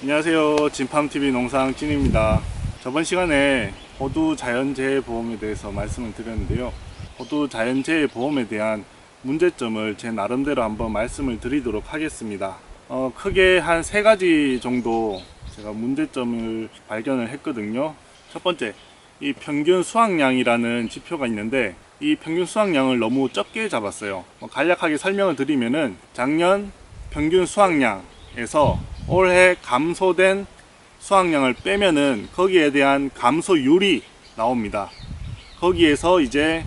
안녕하세요. 진팜TV 농상 찐입니다. 저번 시간에 호두 자연재해 보험에 대해서 말씀을 드렸는데요. 호두 자연재해 보험에 대한 문제점을 제 나름대로 한번 말씀을 드리도록 하겠습니다. 크게 한 3가지 정도 제가 문제점을 발견을 했거든요. 첫 번째, 이 평균 수확량이라는 지표가 있는데 이 평균 수확량을 너무 적게 잡았어요. 간략하게 설명을 드리면은 작년 평균 수확량에서 올해 감소된 수확량을 빼면은 거기에 대한 감소율이 나옵니다. 거기에서 이제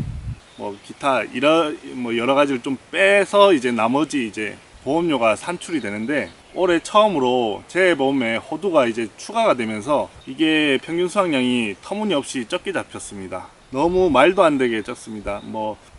기타 여러 가지를 좀 빼서 이제 나머지 이제 보험료가 산출이 되는데, 올해 처음으로 재해보험에 호두가 이제 추가가 되면서 이게 평균 수확량이 터무니없이 적게 잡혔습니다. 너무 말도 안 되게 적습니다.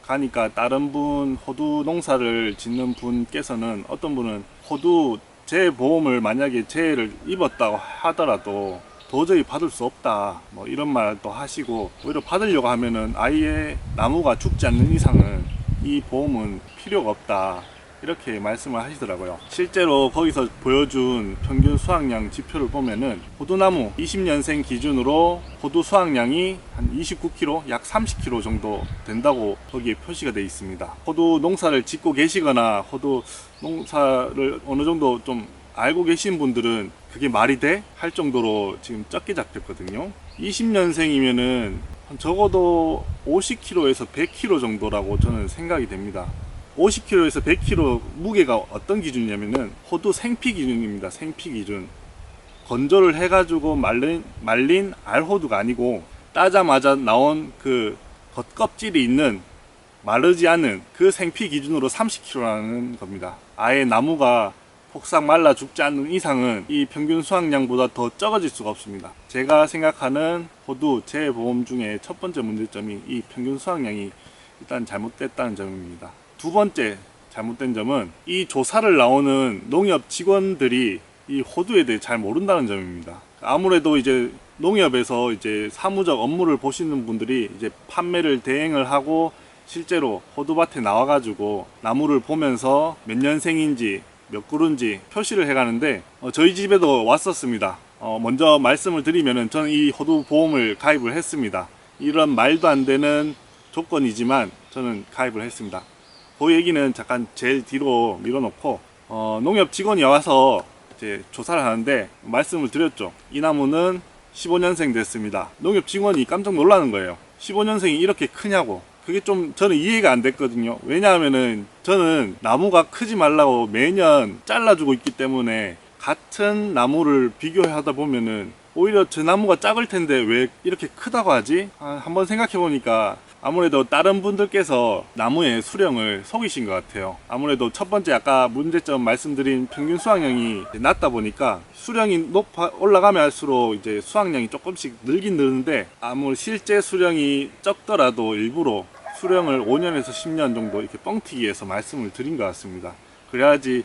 가니까 다른 분, 호두 농사를 짓는 분께서는, 어떤 분은 호두 재해보험을 만약에 재해를 입었다고 하더라도 도저히 받을 수 없다, 이런 말도 하시고, 오히려 받으려고 하면은 아예 나무가 죽지 않는 이상은 이 보험은 필요가 없다, 이렇게 말씀을 하시더라고요. 실제로 거기서 보여준 평균 수확량 지표를 보면은 호두나무 20년생 기준으로 호두 수확량이 한 29kg, 약 30kg 정도 된다고 거기에 표시가 되어 있습니다. 호두 농사를 짓고 계시거나 호두 농사를 어느 정도 좀 알고 계신 분들은 그게 말이 돼? 할 정도로 지금 적게 잡혔거든요. 20년생이면은 적어도 50kg에서 100kg 정도라고 저는 생각이 됩니다. 50kg에서 100kg 무게가 어떤 기준이냐면은 호두 생피 기준입니다. 생피 기준. 건조를 해가지고 말린 알호두가 아니고 따자마자 나온 그 겉껍질이 있는 마르지 않은 그 생피 기준으로 30kg라는 겁니다. 아예 나무가 폭삭 말라 죽지 않는 이상은 이 평균 수확량보다 더 적어질 수가 없습니다. 제가 생각하는 호두 재해보험 중에 첫 번째 문제점이 이 평균 수확량이 일단 잘못됐다는 점입니다. 두 번째 잘못된 점은 이 조사를 나오는 농협 직원들이 이 호두에 대해 잘 모른다는 점입니다. 아무래도 이제 농협에서 이제 사무적 업무를 보시는 분들이 이제 판매를 대행을 하고 실제로 호두밭에 나와가지고 나무를 보면서 몇 년생인지 몇 그루인지 표시를 해가는데, 저희 집에도 왔었습니다. 먼저 말씀을 드리면은 저는 이 호두 보험을 가입을 했습니다. 이런 말도 안 되는 조건이지만 저는 가입을 했습니다. 그 얘기는 잠깐 제일 뒤로 밀어놓고, 농협 직원이 와서 이제 조사를 하는데 말씀을 드렸죠. 이 나무는 15년생 됐습니다. 농협 직원이 깜짝 놀라는 거예요. 15년생이 이렇게 크냐고. 그게 좀 저는 이해가 안 됐거든요. 왜냐하면은 저는 나무가 크지 말라고 매년 잘라주고 있기 때문에 같은 나무를 비교하다 보면은 오히려 저 나무가 작을 텐데 왜 이렇게 크다고 하지? 한번 생각해 보니까 아무래도 다른 분들께서 나무의 수령을 속이신 것 같아요. 아무래도 첫 번째 아까 문제점 말씀드린 평균 수확량이 낮다 보니까 수령이 올라가면 할수록 이제 수확량이 조금씩 늘긴 느는데, 아무 실제 수령이 적더라도 일부러 수령을 5년에서 10년 정도 이렇게 뻥튀기 해서 말씀을 드린 것 같습니다. 그래야지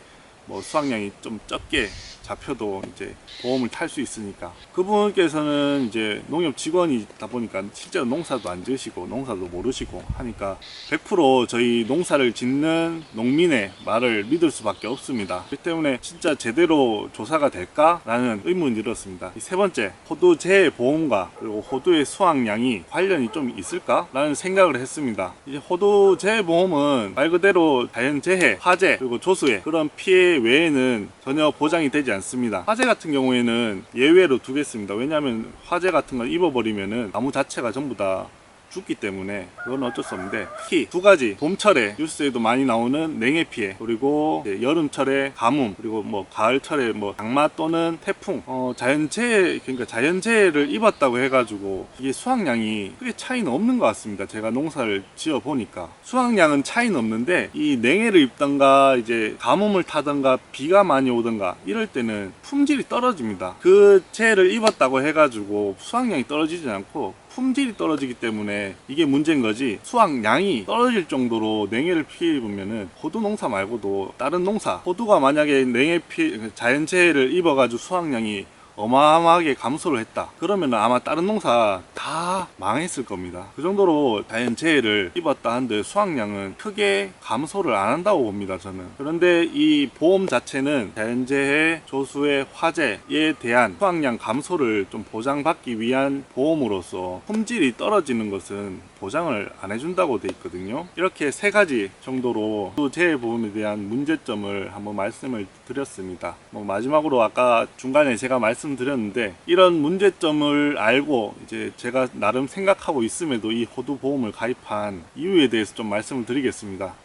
수확량이 좀 적게 잡혀도 이제 보험을 탈 수 있으니까. 그분께서는 이제 농협 직원이다 보니까 실제로 농사도 안 지으시고 농사도 모르시고 하니까 100% 저희 농사를 짓는 농민의 말을 믿을 수밖에 없습니다. 그렇기 때문에 진짜 제대로 조사가 될까라는 의문이 들었습니다. 세 번째, 호두 재해 보험과 그리고 호두의 수확량이 관련이 좀 있을까라는 생각을 했습니다. 이제 호두 재해 보험은 말 그대로 자연 재해, 화재 그리고 조수해 그런 피해 외에는 전혀 보장이 되지 않습니다. 화재 같은 경우에는 예외로 두겠습니다. 왜냐하면 화재 같은 걸 입어버리면은 나무 자체가 전부 다 죽기 때문에 그건 어쩔 수 없는데, 특히 두 가지, 봄철에 뉴스에도 많이 나오는 냉해 피해, 그리고 여름철에 가뭄, 그리고 가을철에 장마 또는 태풍, 자연재해, 그러니까 자연재해를 입었다고 해가지고 이게 수확량이 크게 차이는 없는 것 같습니다. 제가 농사를 지어 보니까 수확량은 차이는 없는데, 이 냉해를 입던가 이제 가뭄을 타던가 비가 많이 오던가 이럴 때는 품질이 떨어집니다. 그 재해를 입었다고 해가지고 수확량이 떨어지지 않고 품질이 떨어지기 때문에 이게 문제인 거지, 수확량이 떨어질 정도로 냉해를 피해 보면은 호두 농사 말고도 다른 농사, 호두가 만약에 냉해 피해 자연재해를 입어가지고 수확량이 어마어마하게 감소를 했다. 그러면 아마 다른 농사 다 망했을 겁니다. 그 정도로 자연재해를 입었다 한들 수확량은 크게 감소를 안 한다고 봅니다, 저는. 그런데 이 보험 자체는 자연재해, 조수의 화재에 대한 수확량 감소를 좀 보장받기 위한 보험으로서 품질이 떨어지는 것은 보장을 안 해준다고 돼 있거든요. 이렇게 세 가지 정도로 재해보험에 대한 문제점을 한번 말씀을 드렸습니다. 마지막으로 아까 중간에 제가 말씀드렸는데, 이런 문제점을 알고 이제 제가 나름 생각하고 있음에도 이 호두보험을 가입한 이유에 대해서 좀 말씀을 드리겠습니다.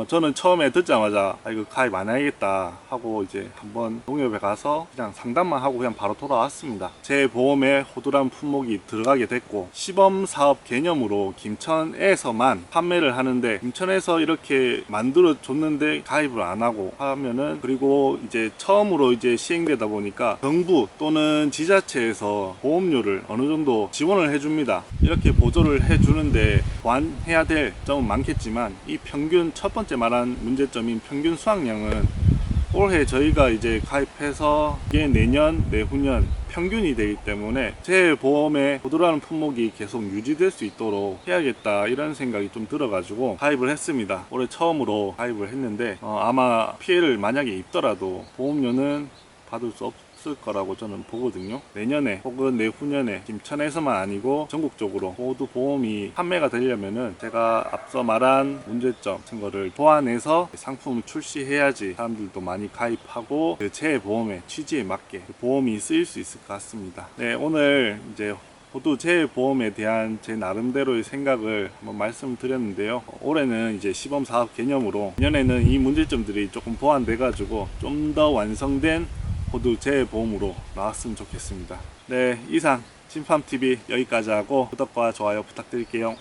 저는 처음에 듣자마자 이거 가입 안 해야겠다 하고 이제 한번 농협에 가서 그냥 상담만 하고 그냥 바로 돌아왔습니다. 제 보험에 호두란 품목이 들어가게 됐고, 시범 사업 개념으로 김천에서만 판매를 하는데, 김천에서 이렇게 만들어 줬는데 가입을 안 하고 하면은, 그리고 이제 처음으로 이제 시행되다 보니까 정부 또는 지자체에서 보험료를 어느 정도 지원을 해줍니다. 이렇게 보조를 해주는데 보완해야 될 점은 많겠지만, 이 평균 첫 번째 말한 문제점인 평균 수확량은 올해 저희가 이제 가입해서 이게 내년, 내후년 평균이 되기 때문에 제 보험에 호두라는 품목이 계속 유지될 수 있도록 해야겠다, 이런 생각이 좀 들어가지고 가입을 했습니다. 올해 처음으로 가입을 했는데 아마 피해를 만약에 입더라도 보험료는 받을 수 없을 거라고 저는 보거든요. 내년에 혹은 내후년에 김천에서만 아니고 전국적으로 호두 보험이 판매가 되려면은 제가 앞서 말한 문제점 같은 거를 보완해서 상품을 출시해야지 사람들도 많이 가입하고 제 보험의 취지에 맞게 보험이 쓰일 수 있을 것 같습니다. 네, 오늘 이제 호두 재해보험에 대한 제 나름대로의 생각을 한번 말씀드렸는데요. 올해는 이제 시범 사업 개념으로 내년에는 이 문제점들이 조금 보완돼 가지고 좀 더 완성된 호두 재해보험으로 나왔으면 좋겠습니다. 네, 이상 진팜TV 여기까지 하고 구독과 좋아요 부탁드릴게요.